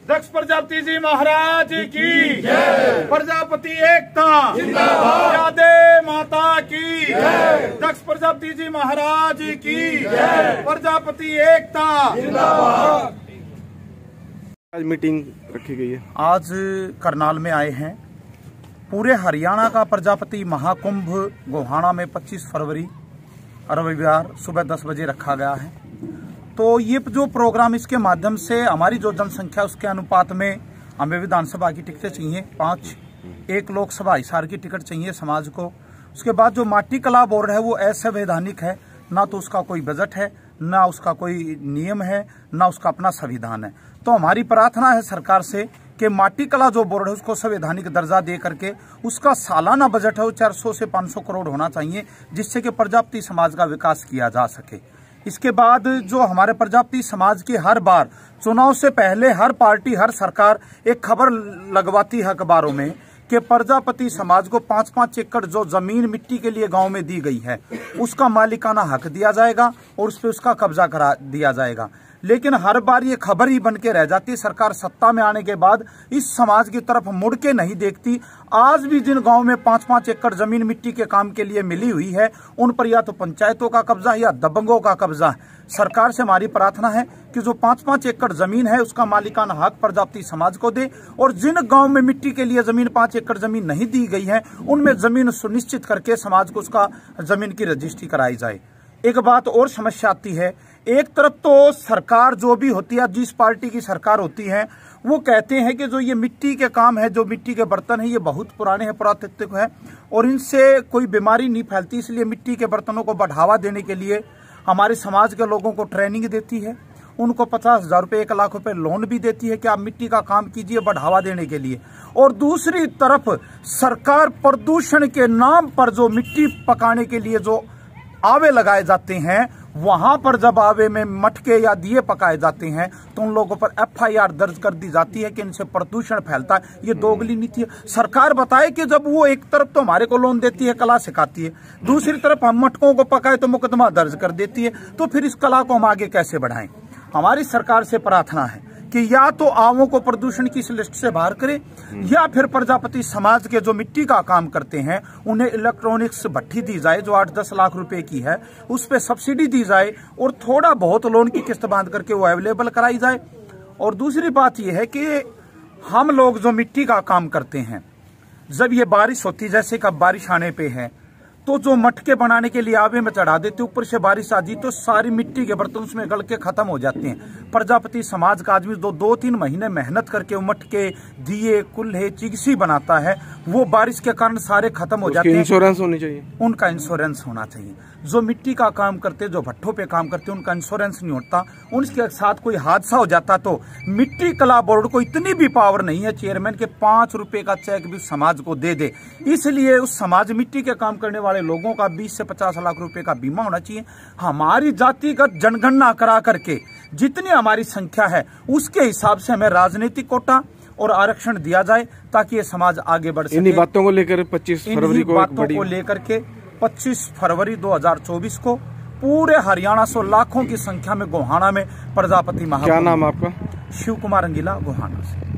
दक्ष प्रजापति जी महाराज की जय। प्रजापति एकता जिंदाबाद। यादे माता की जय। दक्ष प्रजापति जी महाराज की जय। प्रजापति एकता जिंदाबाद। आज मीटिंग रखी गई है। आज करनाल में आए हैं। पूरे हरियाणा का प्रजापति महाकुंभ गोहाना में 25 फरवरी रविवार सुबह 10 बजे रखा गया है। तो ये जो प्रोग्राम, इसके माध्यम से हमारी जो जनसंख्या उसके अनुपात में हमें विधानसभा की टिकटें चाहिए 5, एक लोकसभा हिसार की टिकट चाहिए समाज को। उसके बाद जो माटी कला बोर्ड है वो असंवैधानिक है, ना तो उसका कोई बजट है, ना उसका कोई नियम है, ना उसका अपना संविधान है। तो हमारी प्रार्थना है सरकार से कि माटी कला जो बोर्ड है उसको संवैधानिक दर्जा दे करके उसका सालाना बजट है वो 400 से 500 करोड़ होना चाहिए, जिससे कि प्रजापति समाज का विकास किया जा सके। इसके बाद जो हमारे प्रजापति समाज की हर बार चुनाव से पहले हर पार्टी, हर सरकार एक खबर लगवाती है अखबारों में कि प्रजापति समाज को 5-5 एकड़ जो जमीन मिट्टी के लिए गांव में दी गई है उसका मालिकाना हक दिया जाएगा और उस पर उसका कब्जा करा दिया जाएगा। लेकिन हर बार ये खबर ही बन के रह जाती। सरकार सत्ता में आने के बाद इस समाज की तरफ मुड़ के नहीं देखती। आज भी जिन गांव में 5-5 एकड़ जमीन मिट्टी के काम के लिए मिली हुई है उन पर या तो पंचायतों का कब्जा है या दबंगों का कब्जा है। सरकार से हमारी प्रार्थना है कि जो 5-5 एकड़ जमीन है उसका मालिकाना हक प्रजापति समाज को दे, और जिन गांव में मिट्टी के लिए जमीन 5 एकड़ जमीन नहीं दी गई है उनमें जमीन सुनिश्चित करके समाज को उसका जमीन की रजिस्ट्री कराई जाए। एक बात और समस्या आती है, एक तरफ तो सरकार जो भी होती है, जिस पार्टी की सरकार होती है, वो कहते हैं कि जो ये मिट्टी के काम है, जो मिट्टी के बर्तन है, ये बहुत पुराने हैं, पुरातत्विक है और इनसे कोई बीमारी नहीं फैलती, इसलिए मिट्टी के बर्तनों को बढ़ावा देने के लिए हमारे समाज के लोगों को ट्रेनिंग देती है, उनको 50,000 रुपये 1 लाख रुपए लोन भी देती है कि आप मिट्टी का काम कीजिए बढ़ावा देने के लिए। और दूसरी तरफ सरकार प्रदूषण के नाम पर जो मिट्टी पकाने के लिए जो आवे लगाए जाते हैं, वहां पर जब आवे में मटके या दिए पकाए जाते हैं तो उन लोगों पर FIR दर्ज कर दी जाती है कि इनसे प्रदूषण फैलता है। ये दोगली नीति है। सरकार बताए कि जब वो एक तरफ तो हमारे को लोन देती है, कला सिखाती है, दूसरी तरफ हम मटकों को पकाए तो मुकदमा दर्ज कर देती है, तो फिर इस कला को हम आगे कैसे बढ़ाएं? हमारी सरकार से प्रार्थना है कि या तो आवों को प्रदूषण की इस लिस्ट से बाहर करे, या फिर प्रजापति समाज के जो मिट्टी का काम करते हैं उन्हें इलेक्ट्रॉनिक्स भट्ठी दी जाए जो 8-10 लाख रुपए की है, उस पर सब्सिडी दी जाए और थोड़ा बहुत लोन की किस्त बांध करके वो अवेलेबल कराई जाए। और दूसरी बात यह है कि हम लोग जो मिट्टी का काम करते हैं, जब ये बारिश होती, जैसे कब बारिश आने पे है, तो जो मटके बनाने के लिए आवे में चढ़ा देते, ऊपर से बारिश आ जी तो सारी मिट्टी के बर्तन उसमें गल के खत्म हो जाते हैं। प्रजापति समाज का आदमी 2-3 महीने मेहनत करके वो मटके, दिए, कुल्हे, चिगसी बनाता है, वो बारिश के कारण सारे खत्म हो जाते हैं। इंश्योरेंस होनी चाहिए, उनका इंश्योरेंस होना चाहिए। जो मिट्टी का काम करते, जो भट्ठों पे काम करते, उनका इंश्योरेंस नहीं होता। उनके साथ कोई हादसा हो जाता तो मिट्टी कला बोर्ड को इतनी भी पावर नहीं है चेयरमैन के 5 रुपए का चेक भी समाज को दे दे। इसलिए उस समाज मिट्टी के काम करने वाले लोगों का 20 से 50 लाख रुपए का बीमा होना चाहिए। हमारी जातिगत जनगणना करा करके जितनी हमारी संख्या है उसके हिसाब से हमें राजनीतिक कोटा और आरक्षण दिया जाए ताकि ये समाज आगे बढ़ सके। इन्हीं बातों को लेकर 25 फरवरी को लेकर के 25 फरवरी 2024 को पूरे हरियाणा से लाखों की संख्या में गोहाना में प्रजापति महाकुंभ। क्या नाम आपका? शिव कुमार रंगीला, गोहाना से।